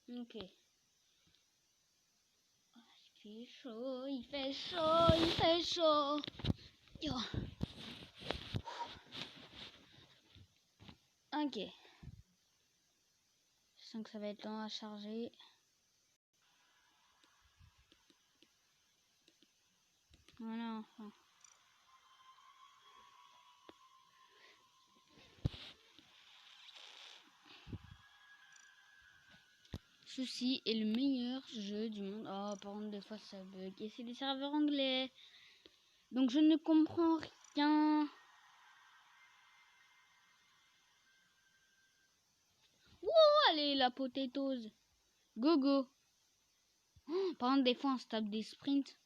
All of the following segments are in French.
Ok. Il fait chaud, il fait chaud, il fait chaud. Yo. Ok. Je sens que ça va être lent à charger. Voilà, enfin. Ceci est le meilleur jeu du monde. Oh, par contre, des fois ça bug. Et c'est des serveurs anglais. Donc je ne comprends rien. Oh, allez, la potatoes. Go, go. Oh, par contre, des fois on se tape des sprints.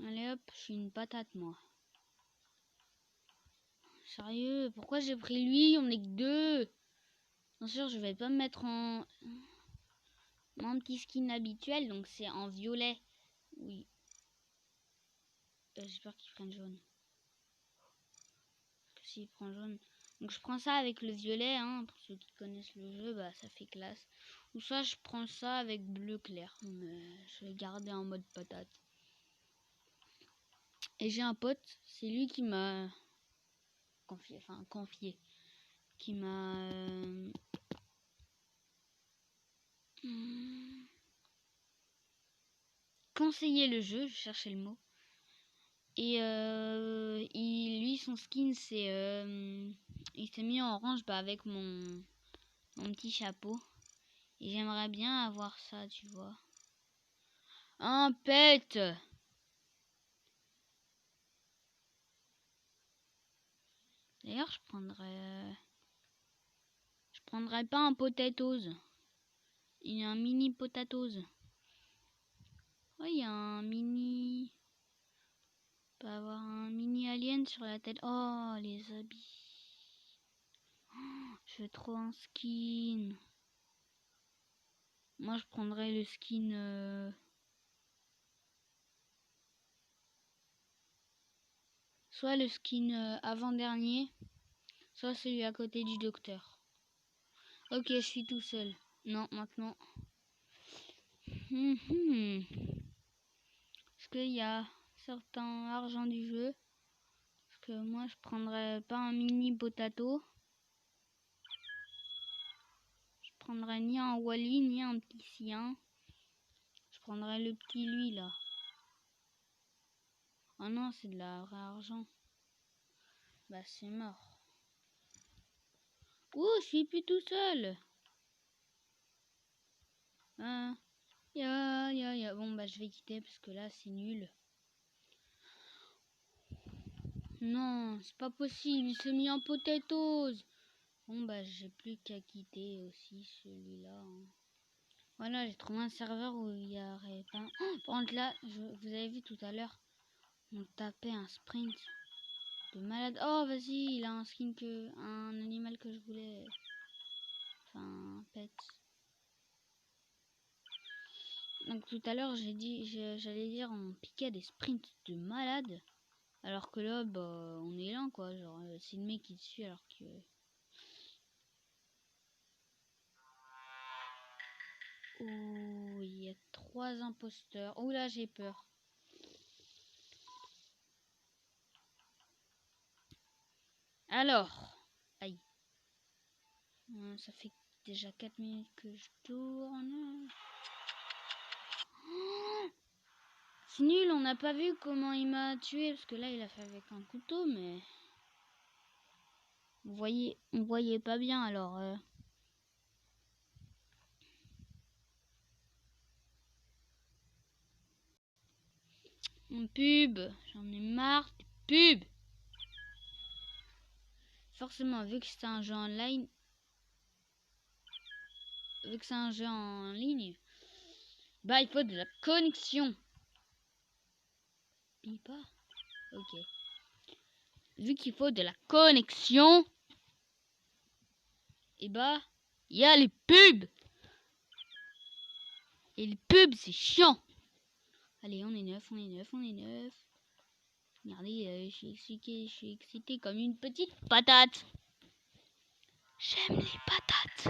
Allez hop, je suis une patate, moi. Sérieux, pourquoi j'ai pris lui? On est que deux. Bien sûr, je vais pas me mettre en... mon petit skin habituel, donc c'est en violet. Oui. J'espère qu'il prenne jaune. Parce que s'il prend jaune... Donc je prends ça avec le violet, hein, pour ceux qui connaissent le jeu, bah ça fait classe. Ou soit je prends ça avec bleu clair, mais je vais garder en mode patate. Et j'ai un pote, c'est lui qui m'a confié, qui m'a conseillé le jeu, je cherchais le mot. Et lui, son skin, c'est il s'est mis en orange avec mon petit chapeau. Et j'aimerais bien avoir ça, tu vois. Un pet. D'ailleurs, je prendrais pas un potatoes. Il y a un mini potatoes. Ouais, il y a un mini... On peut avoir un mini alien sur la tête. Oh, les habits. Oh, je veux trop un skin. Moi, je prendrais le skin... soit le skin avant-dernier, soit celui à côté du docteur. Ok, je suis tout seul. Non, maintenant. Est-ce qu'il y a certains argent du jeu? Parce que moi, je prendrais pas un mini potato. Je prendrais ni un Wally, ni un petit sien. Je prendrais le petit lui, là. Oh non, c'est de la vraie argent. Bah, c'est mort. Ouh, je suis plus tout seul. Ah, ya. Bon, bah, je vais quitter parce que là, c'est nul. Non, c'est pas possible, il s'est mis en potatoes. Bon, bah, j'ai plus qu'à quitter aussi celui-là. Hein. Voilà, j'ai trouvé un serveur où il y aurait pas... Oh, par contre, là, vous avez vu tout à l'heure, on tapait un sprint de malade. Oh, vas-y, il a un skin un animal que je voulais. Enfin, un pet. Donc tout à l'heure, j'allais dire, on piquait des sprints de malade. Alors que là, bah, on est lent, quoi. Genre, c'est le mec qui te suit alors que... Oh, il y a 3 imposteurs. Oh là, j'ai peur. Alors, aïe. Ça fait déjà 4 minutes que je tourne. Oh, c'est nul, on n'a pas vu comment il m'a tué. Parce que là, il a fait avec un couteau, mais... on voyait pas bien, alors... Mon pub, j'en ai marre des pubs. Forcément, vu que c'est un jeu online, bah il faut de la connexion. Pille pas. Ok. Vu qu'il faut de la connexion, et bah il y a les pubs. Et les pubs c'est chiant. Allez, on est neuf. Regardez, je suis excité comme une petite patate. J'aime les patates.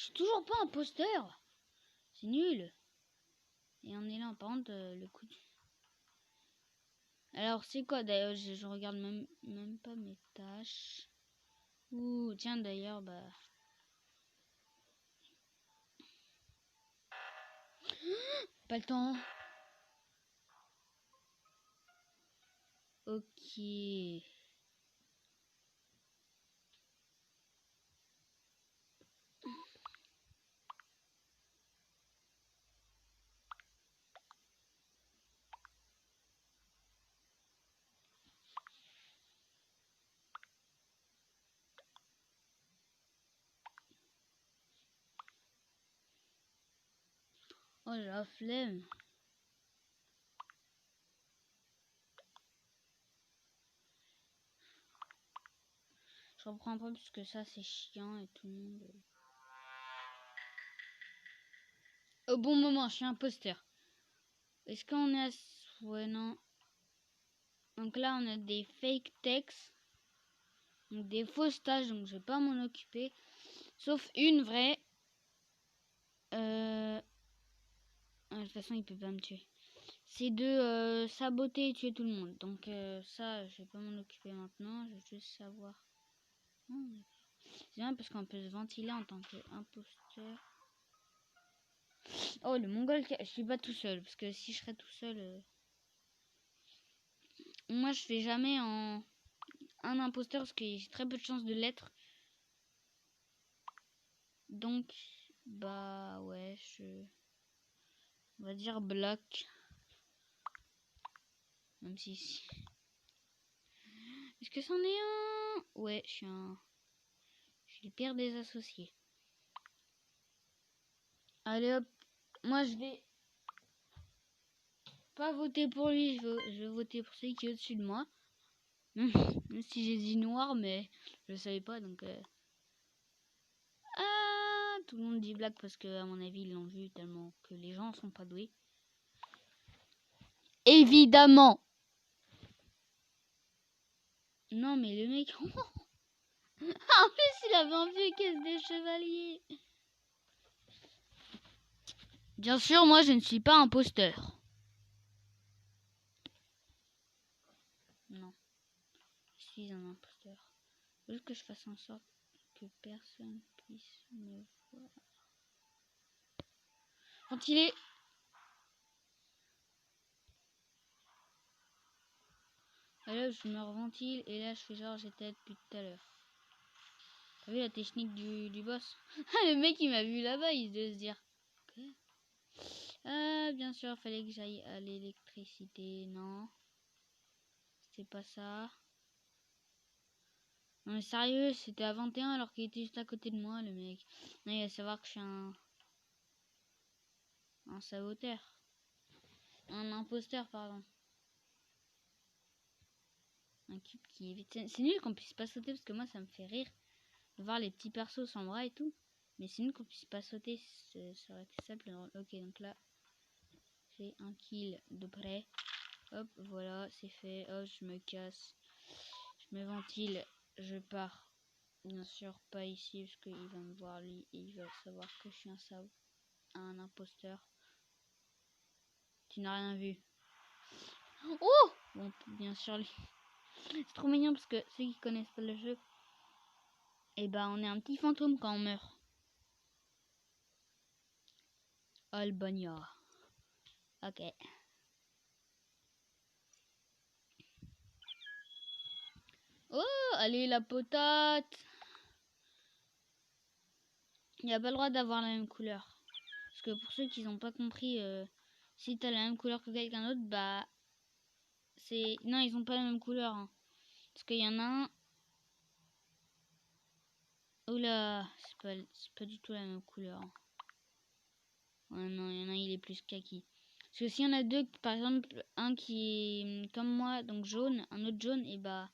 suis toujours pas imposteur. C'est nul. Et on est là, par contre, le coup de... Alors, c'est quoi d'ailleurs? Je regarde même pas mes tâches. Ouh, tiens, d'ailleurs, bah... Pas le temps. Ok. Oh, j'ai la flemme. Je reprends pas parce que ça, c'est chiant et tout le monde... Au bon moment, je suis imposteur. Est-ce qu'on est à... Ouais, non. Donc là, on a des fake texts. Donc des fausses tâches, donc je vais pas m'en occuper. Sauf une vraie. De toute façon, il peut pas me tuer. C'est de saboter et tuer tout le monde. Donc ça, je vais pas m'en occuper maintenant. Je vais juste savoir. C'est bien parce qu'on peut se ventiler en tant qu'imposteur. Oh, le mongol, je suis pas tout seul. Parce que si je serais tout seul... Moi, je fais jamais en un imposteur parce que j'ai très peu de chances de l'être. Donc, bah ouais, on va dire bloc. Même si... Est-ce que c'en est un? Ouais, je suis le pire des associés. Allez hop, moi je vais pas voter pour lui, je vais voter pour celui qui est au-dessus de moi. Même si j'ai dit noir, mais je le savais pas, donc... Ah, tout le monde dit black parce que à mon avis ils l'ont vu tellement que les gens sont pas doués. Évidemment. Non mais le mec... En plus il avait un vieux caisse des chevaliers. Bien sûr, moi je ne suis pas imposteur. Non, je suis un imposteur. Faut juste que je fasse en sorte que personne puisse me voir. Quand il est... Et là, je me reventile et là, je fais genre j'étais depuis tout à l'heure. T'as vu la technique du boss? Le mec, il m'a vu là-bas, il devait se dire... Okay. Bien sûr, fallait que j'aille à l'électricité. Non. C'était pas ça. Non mais sérieux, c'était à 21 alors qu'il était juste à côté de moi, le mec. Non, il va savoir que je suis un saboteur. Un imposteur, pardon. Un cube qui évite. C'est nul qu'on puisse pas sauter parce que moi ça me fait rire de voir les petits persos sans bras et tout. Mais c'est nul qu'on puisse pas sauter, ça aurait été simple. Ok, donc là, c'est un kill de près. Hop, voilà, c'est fait. Hop, je me casse. Je me ventile. Je pars. Bien sûr, pas ici parce qu'il va me voir lui et il va savoir que je suis un imposteur. Tu n'as rien vu. Oh! Bon, bien sûr, lui. C'est trop mignon parce que ceux qui connaissent pas le jeu, et bah on est un petit fantôme quand on meurt. Albania. Ok. Oh, allez la potate. Il n'y a pas le droit d'avoir la même couleur. Parce que pour ceux qui n'ont pas compris, si t'as la même couleur que quelqu'un d'autre, bah c'est... Non, ils ont pas la même couleur. Hein. Parce qu'il y en a un... Oula, c'est pas du tout la même couleur. Ouais, non, il y en a un, il est plus kaki. Parce que s'il y en a deux, par exemple, un qui est comme moi, donc jaune, un autre jaune, et bah...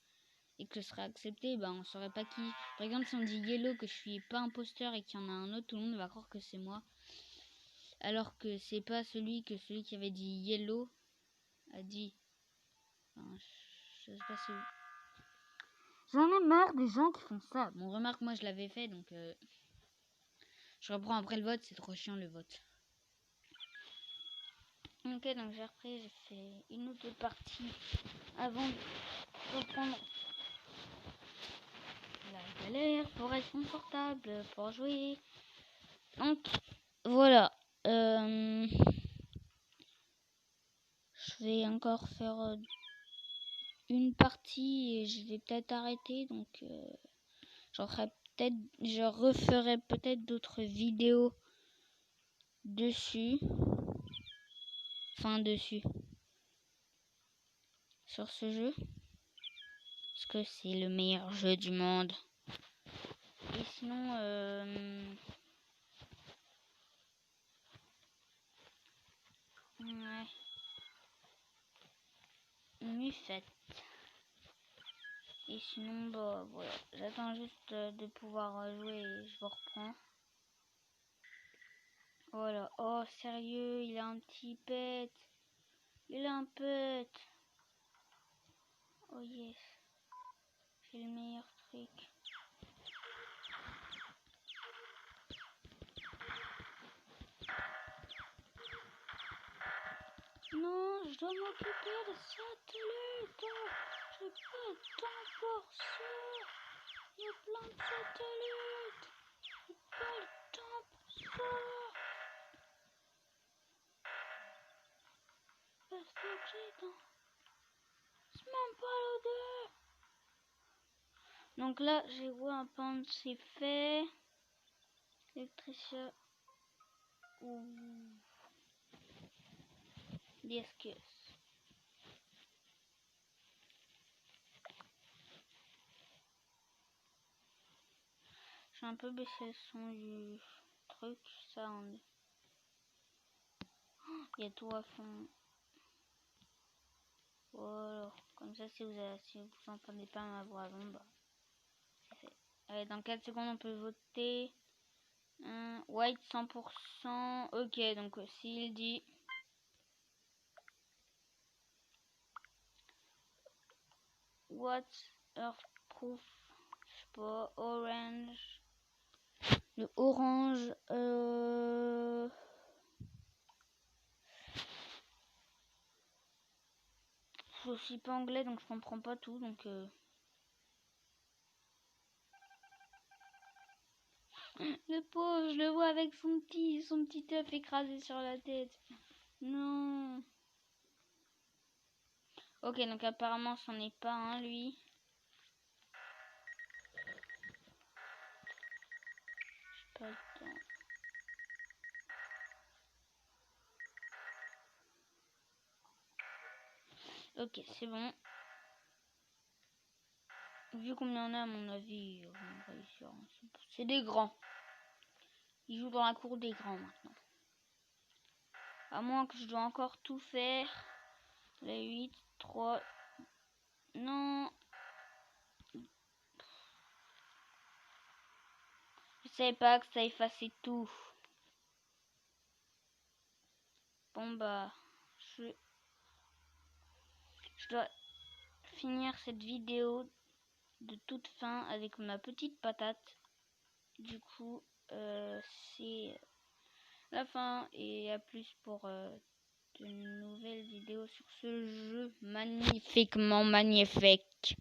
et que ce serait accepté, bah on saurait pas qui. Par exemple, si on dit yellow, que je suis pas imposteur et qu'il y en a un autre, tout le monde va croire que c'est moi. Alors que c'est pas celui qui avait dit yellow a dit. Enfin, je sais pas si... J'en ai marre des gens qui font ça. Bon, remarque, moi je l'avais fait, donc Je reprends après le vote, c'est trop chiant le vote. Ok, donc j'ai repris, j'ai fait une ou deux parties avant de reprendre la galère pour être confortable, pour jouer. Donc voilà. Je vais encore faire une partie et je vais peut-être arrêter. Donc je referai peut-être d'autres vidéos dessus. Enfin dessus. Sur ce jeu. Parce que c'est le meilleur jeu du monde. Et sinon, ouais. Nuit faite. Et sinon, bah voilà. J'attends juste de pouvoir jouer et je vous reprends. Voilà. Oh, sérieux, il a un petit pet. Il a un pet. Oh yes. C'est le meilleur truc. Non, je dois m'occuper de satellites. J'ai pas de temps pour ça. Il y a plein de satellites. J'ai pas le temps pour ça. Parce que j'ai dans... C'est même pas l'odeur. Donc là, j'ai vu un pan, c'est fait. Électricien. Ouh. Discus. J'ai un peu baissé le son du truc, ça on est. Il y a tout à fond. Voilà. Comme ça, si vous entendez pas ma voix avant, bah, c'est fait. Allez, dans 4 secondes, on peut voter. White 100%. Ok, donc s'il dit... What's Earthproof? Je sais pas. Orange. Le orange... Je suis pas anglais, donc je comprends pas tout, donc... Le pauvre, je le vois avec son petit œuf écrasé sur la tête. Non. Ok, donc apparemment, c'en est pas un, lui. J'ai pas le temps. Ok, c'est bon. Vu combien on a, à mon avis, on va réussir. C'est des grands. Ils jouent dans la cour des grands maintenant. À moins que je dois encore tout faire. Les 8, 3. Non. Je savais pas que ça effaçait tout. Bon bah. Je dois finir cette vidéo de toute fin avec ma petite patate. Du coup, c'est la fin et à plus pour de nouvelles vidéos sur ce jeu magnifiquement magnifique.